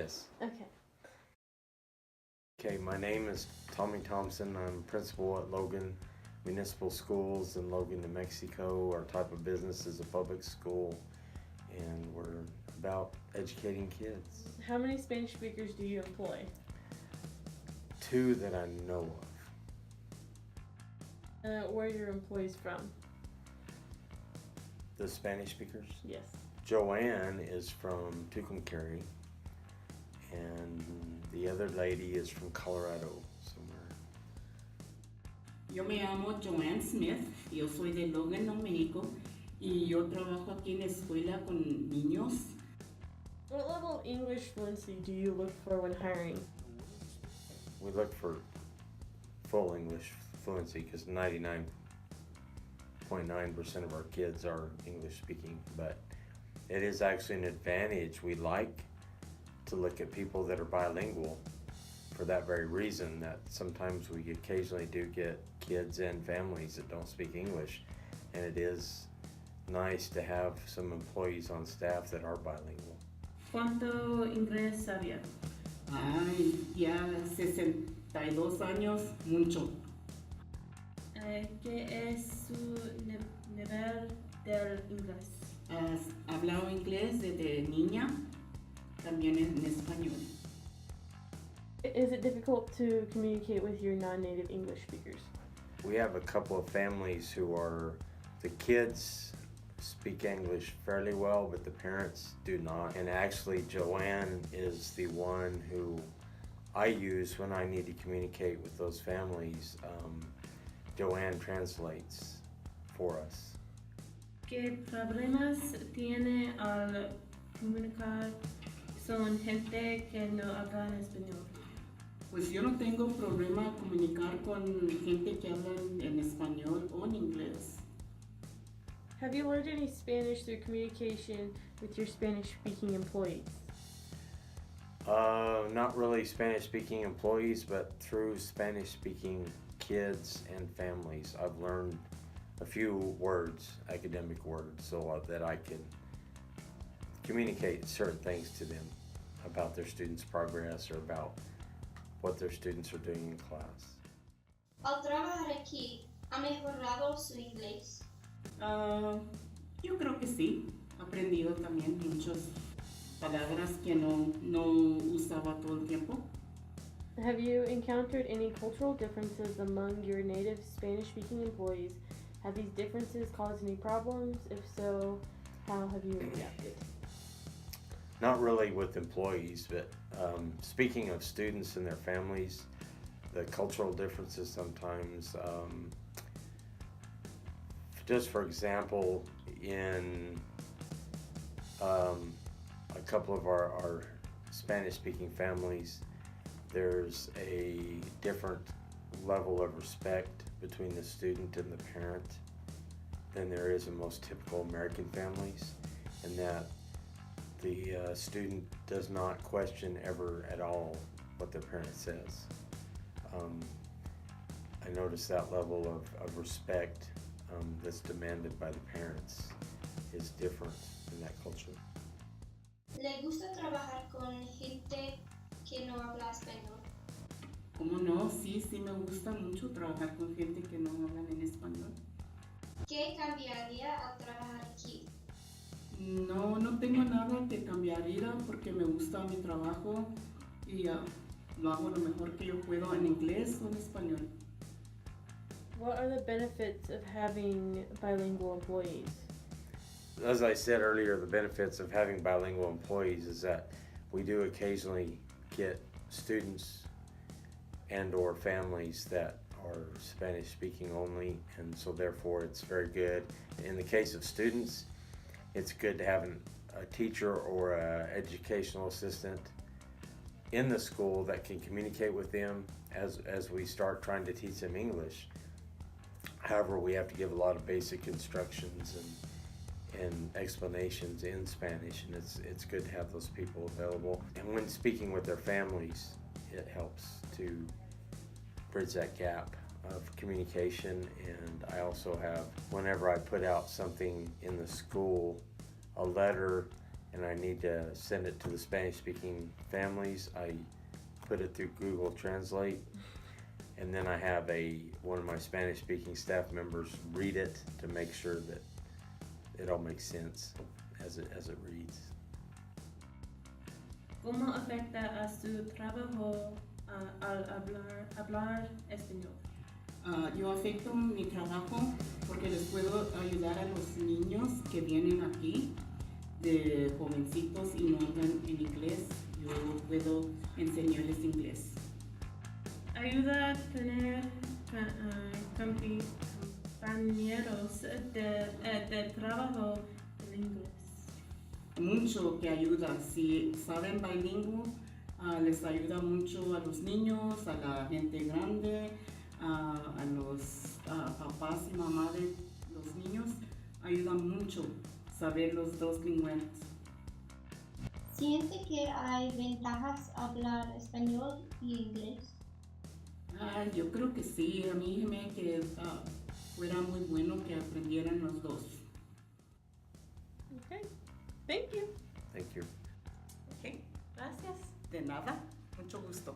Yes. Okay. Okay, my name is Tommy Thompson. I'm principal at Logan Municipal Schools in Logan, New Mexico. Our type of business is a public school, and we're about educating kids. How many Spanish speakers do you employ? 2 that I know of. Where are your employees from? The Spanish speakers? Yes. Joanne is from Tucumcari, and the other lady is from Colorado somewhere. Yo me llamo Joanne Smith, yo soy de Logan, New Mexico, y yo trabajo aquí en la escuela con niños. What level of English fluency do you look for when hiring? We look for full English fluency because 99.9% of our kids are English speaking, but it is actually an advantage. We like to look at people that are bilingual for that very reason, that sometimes we occasionally do get kids and families that don't speak English, and it is nice to have some employees on staff that are bilingual. ¿Cuánto inglés sabía? Ay, ya 62 años, mucho. ¿Qué es su nivel del inglés? Hablaba inglés desde niña, también en español. Is it difficult to communicate with your non-native English speakers? We have a couple of families who are, the kids speak English fairly well, but the parents do not. And actually, Joanne is the one who I use when I need to communicate with those families. Joanne translates for us. ¿Qué problemas tiene al comunicar con gente que no habla español? Pues yo no tengo problema comunicar con gente que habla en español o en inglés. Have you learned any Spanish through communication with your Spanish-speaking employees? Not really Spanish-speaking employees, but through Spanish-speaking kids and families. I've learned a few words, academic words, so that I can communicate certain things to them about their students' progress or about what their students are doing in class. Al trabajar aquí, ¿ha mejorado su inglés? Yo creo que sí. He aprendido también muchas palabras que no usaba todo el tiempo. Have you encountered any cultural differences among your native Spanish-speaking employees? Have these differences caused any problems? If so, how have you adapted? Not really with employees, but speaking of students and their families, the cultural differences sometimes, just for example, in a couple of our Spanish-speaking families, there's a different level of respect between the student and the parent than there is in most typical American families, and that the student does not question ever at all what their parent says. I notice that level of respect that's demanded by the parents is different in that culture. ¿Le gusta trabajar con gente que no habla español? ¿Cómo no? Sí me gusta mucho trabajar con gente que no hablan en español. ¿Qué cambiaría al trabajar aquí? No tengo nada que cambiaría porque me gusta mi trabajo y lo hago lo mejor que yo puedo en inglés o en español. What are the benefits of having bilingual employees? As I said earlier, the benefits of having bilingual employees is that we do occasionally get students and or families that are Spanish speaking only, and so therefore it's very good. In the case of students, it's good to have a teacher or an educational assistant in the school that can communicate with them as we start trying to teach them English. However, we have to give a lot of basic instructions and explanations in Spanish, and it's good to have those people available. And when speaking with their families, it helps to bridge that gap of communication. And I also have, whenever I put out something in the school, a letter and I need to send it to the Spanish-speaking families, I put it through Google Translate, and then I have one of my Spanish-speaking staff members read it to make sure that it all makes sense as it reads. ¿Cómo afecta a su trabajo al hablar español? Yo afecto mi trabajo porque les puedo ayudar a los niños que vienen aquí de jovencitos y no hablan en inglés. Yo puedo enseñarles inglés. ¿Ayuda a tener compañeros de trabajo en inglés? Mucho que ayuda. Si saben bilingüe, les ayuda mucho a los niños, a la gente grande, a los papás y mamás de los niños. Ayuda mucho saber los dos lenguajes. ¿Siente que hay ventajas hablar español y inglés? Yo creo que sí. A mí me que fuera muy bueno que aprendieran los dos. Okay, thank you. Thank you. Okay. Gracias. De nada. Mucho gusto.